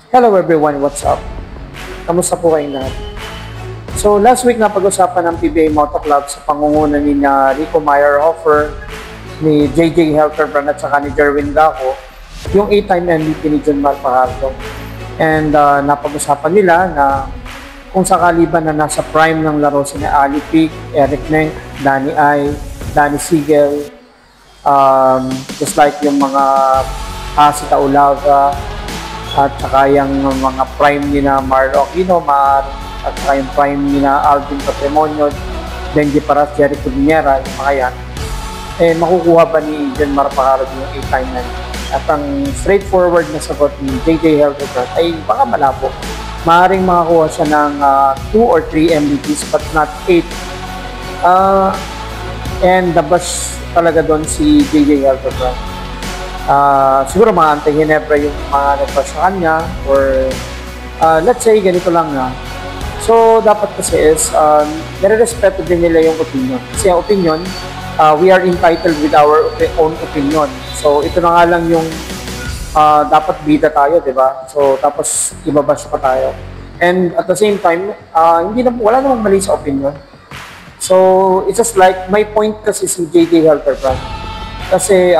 Hello everyone, what's up? Kamusta po kayong lahat? So last week na pag-usapan ng PBA Moto Club sa pangunguna ni Rico Meyerhofer, ni JJ Helterbrand at saka ni Jerwin Gaco, yung 8-time MVP ni Junmar Fajardo. And napag-usapan nila na kung sakali ba na nasa prime ng laro si Ali Pic, Eric Neng, Danny Ai, Danny Sigel, just like yung mga Hasi Taulaga, at saka yung mga prime ni na Marlo Aquino, at saka yung prime ni na Alvin Patrimonio, Benji Paras, Jericho Viñera, yung mga yan, makukuha ba ni Junmar Fajardo yung 8-time na? At ang straightforward na sagot ni JJ Helterbrand ay baka malabo. Maaaring makakuha siya ng 2 or 3 MVPs but not 8. And the best talaga doon si JJ Helterbrand. Siguro mga anti-Ginebra yung mga nagpas sa kanya or let's say ganito lang na. So dapat kasi is nire-respeto din nila yung opinion. Kasi ang opinion, we are entitled with our own opinion. So ito na nga lang yung dapat bida tayo, di ba? So tapos ibabash pa tayo. And at the same time, wala namang mali sa opinion. So it's just like my point kasi si JJ Helterbrand. Kasi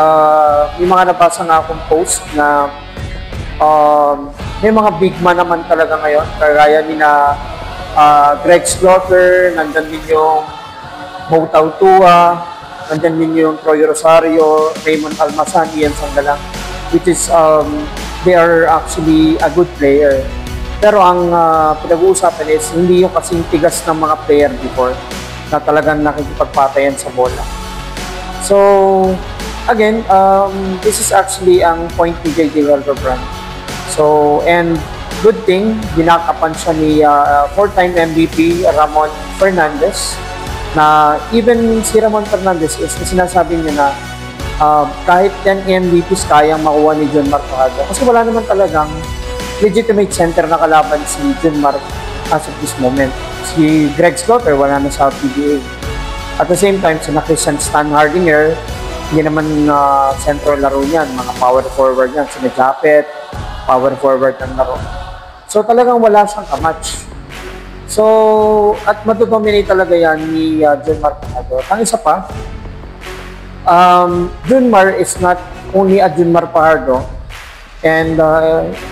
may mga nabasa nga akong post na may mga big man naman talaga ngayon. Kagaya ni na Greg Slaughter, nandyan din yung Mo Tautua, nandyan din yung Troy Rosario, Raymond Almasan, Ian Sangalang, which is they are actually a good player. Pero ang pinag-uusapan is hindi yung kasing tigas ng mga player before na talagang nakikipagpatayan sa bola. So, again, this is actually ang point ni JJ Helterbrand. So, and good thing, binakapan siya ni 4-time MVP Ramon Fernandez, na even si Ramon Fernandez is sinasabi niya na kahit 10 MVPs kayang makuha ni Junmar Fajardo. Kasi wala naman talagang legitimate center na kalaban si Junmar as of this moment. Si Greg Slaughter, wala na sa PBA. At the same time, si Christian Stan Hardinger, hindi naman central laro niyan, mga power forward yan, sina Japet, power forward ng laro. So talagang wala siyang kamatch. So, at matudominate talaga yan ni Junmar Fajardo. Ang isa pa, Junmar is not only a Junmar Fajardo, and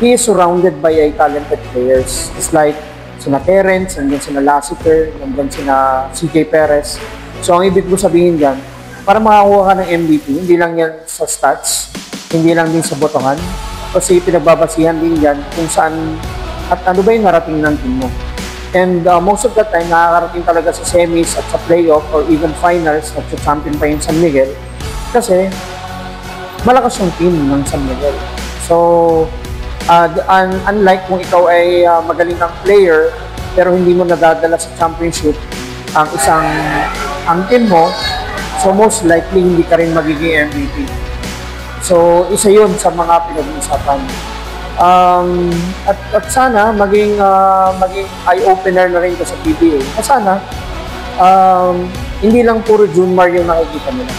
he is surrounded by talented players. It's like sina Terence, nandun sina Lassiter, nandun sina CJ Perez. So ang ibig ko sabihin dyan, para makakuha ka ng MVP, hindi lang yan sa stats, hindi lang din sa botohan, kasi pinagbabasihan din yan kung saan at ano ba yung narating ng team mo. And most of the time, nakakarating talaga sa semis at sa playoff or even finals at sa champion pa yung San Miguel kasi malakas yung team ng San Miguel. So, unlike kung ikaw ay magaling ng player pero hindi mo nadadala sa championship ang team mo, so most likely hindi ka rin magiging MVP. So isa yun sa mga pinag-uusapan. At sana maging eye-opener na rin ko sa PBA. At sana hindi lang puro Junmar yung nakikita nila.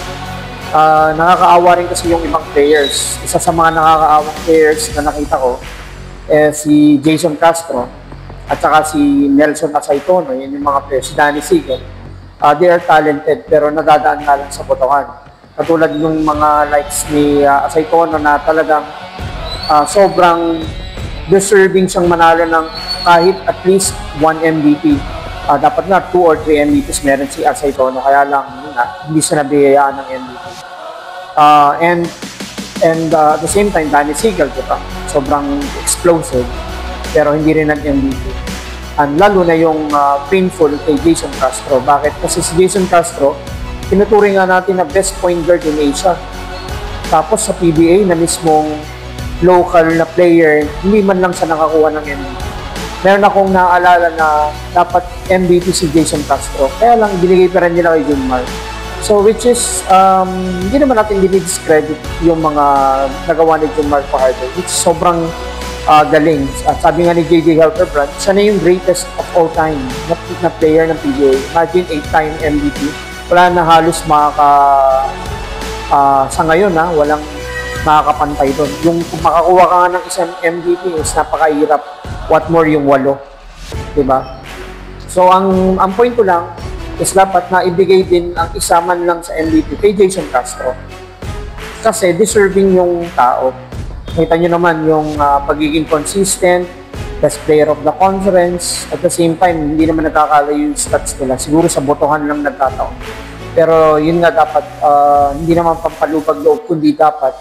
Nakakaawa rin kasi yung ibang players. Isa sa mga nakakaawang players na nakita ko si Jason Castro at saka si Nelson Asaytono, yun yung mga players, si Danny Sigel. They are talented pero nadadaan nga lang sa botohan. Katulad ng mga likes ni Asaytono na talagang sobrang deserving siyang manalo ng kahit at least 1 MVP. Dapat nga 2 or 3 MVPs meron si Asaytono, kaya lang hindi siya nabiyayaan ng MVP. And at the same time, Danny Sigel, diba? Sobrang explosive pero hindi rin nag-MVP. And lalo na yung painful kay Jason Castro. Bakit? Kasi si Jason Castro, tinuturing nga natin na best point guard in Asia. Tapos sa PBA na mismong local na player, hindi man lang siya nakakuha ng MVP. Meron akong naaalala na dapat MVP si Jason Castro. Kaya lang binigay pa rin nila kay Junmar. So which is, hindi naman natin dinidiscredit yung mga nagawa ni Junmar Fajardo. Which sobrang galing. At sabi nga ni JJ Helterbrand, siya na yung greatest of all time na player ng PBA. Imagine 8-time MVP. Wala na halos sa ngayon walang makakapantay doon. Yung kung makakuha ka nga ng isang MVP is napakahirap. What more yung 8, diba? So ang point ko lang is dapat na ibigay din ang isa man lang sa MVP kay Jason Castro. Kasi deserving yung tao. Kita nyo naman yung pagiging consistent, best player of the conference. At the same time, hindi naman nagkakalayo yung stats nila. Siguro sa botohan lang nagkataon. Pero yun nga dapat, hindi naman pampalupag loob, kundi dapat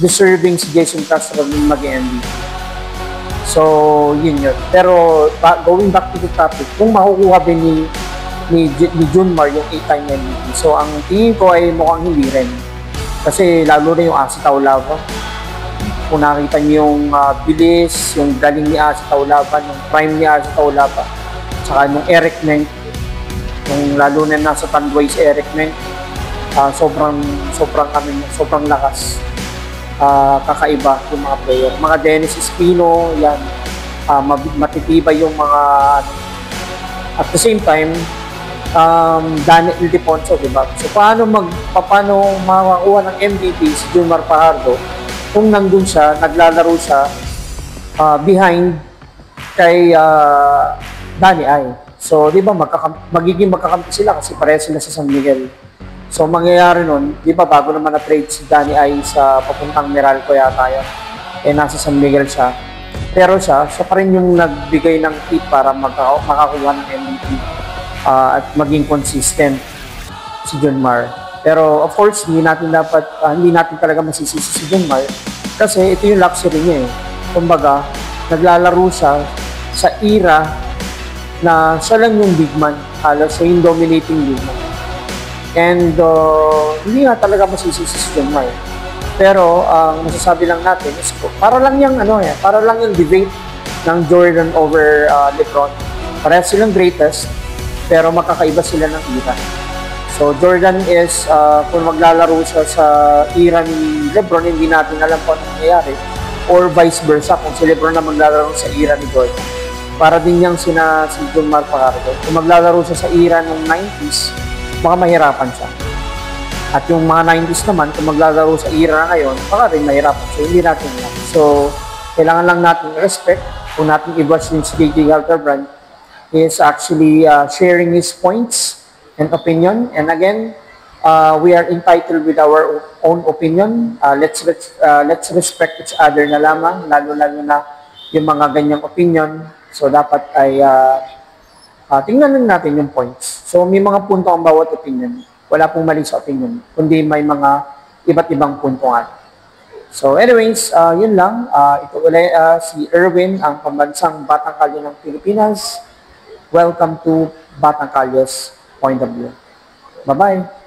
deserving si Jason Castro ng mag-MVP. So, yun yun. Pero, going back to the topic, kung makukuha din ni Junmar yung 8-time MVP. So, ang tingin ko ay mukhang hindi rin. Kasi lalo na yung Asi Taulava. Kung nakita niyo yung bilis, yung galing ni Asi Taulava, yung prime ni Asi Taulava, saka yung Eric Meng, yung lalo na nasa Tanduay si Eric Meng, sobrang lakas. Kakaiba yung mga player. Mga Dennis Espino, yan, matitibay yung mga, at the same time, Daniel Ildefonso, diba? So, paano makakuha ng MVP si Junmar Fajardo kung nandun siya, naglalaro siya behind kay Danny Ay. So, diba, magiging magkakampi sila kasi pareho sila sa San Miguel. So, mangyayari nun, di ba bago naman na-trade si Danny Ay sa papuntang Meralco yata yun. Nasa San Miguel siya. Pero siya pa rin yung nagbigay ng tip para makakuha ng MVP at maging consistent si Junmar. Pero of course, hindi natin talaga masisisi si Junmar kasi ito yung luxury niya eh. Kumbaga, naglalaro siya sa era na siya lang yung big man. Halos siya yung dominating big man. And hindi nga talaga masisisi si Junmar. Pero ang masasabi lang natin is para lang yung debate ng Jordan over LeBron. Parehas silang greatest, pero makakaiba sila ng era. So Jordan is kung maglalaro siya sa era ni LeBron, hindi natin alam kung ano nangyayari, or vice versa kung si LeBron na maglalaro sa era ni Jordan. Para din niyang si Junmar Fajardo. Kung maglalaro siya sa era ng 90s, baka mahirapan siya. At yung mga 90s naman, kung maglalaro sa era na ngayon, baka rin mahirapan. So, hindi natin yan. So, kailangan lang natin respect. Kung natin i-watch din si JJ Galterbrand is actually sharing his points and opinion. And again, we are entitled with our own opinion. Let's respect each other na lamang, lalo-lalo na yung mga ganyang opinion. So, dapat ay tingnan lang natin yung points. So, may mga punto ang bawat opinion. Wala pong mali sa opinion, kundi may mga iba't ibang punto nga. So, anyways, yun lang. Ito ulit si Erwin, ang pambansang Batang Kalye ng Pilipinas. Welcome to Batang Kalye's Point of View. Bye-bye!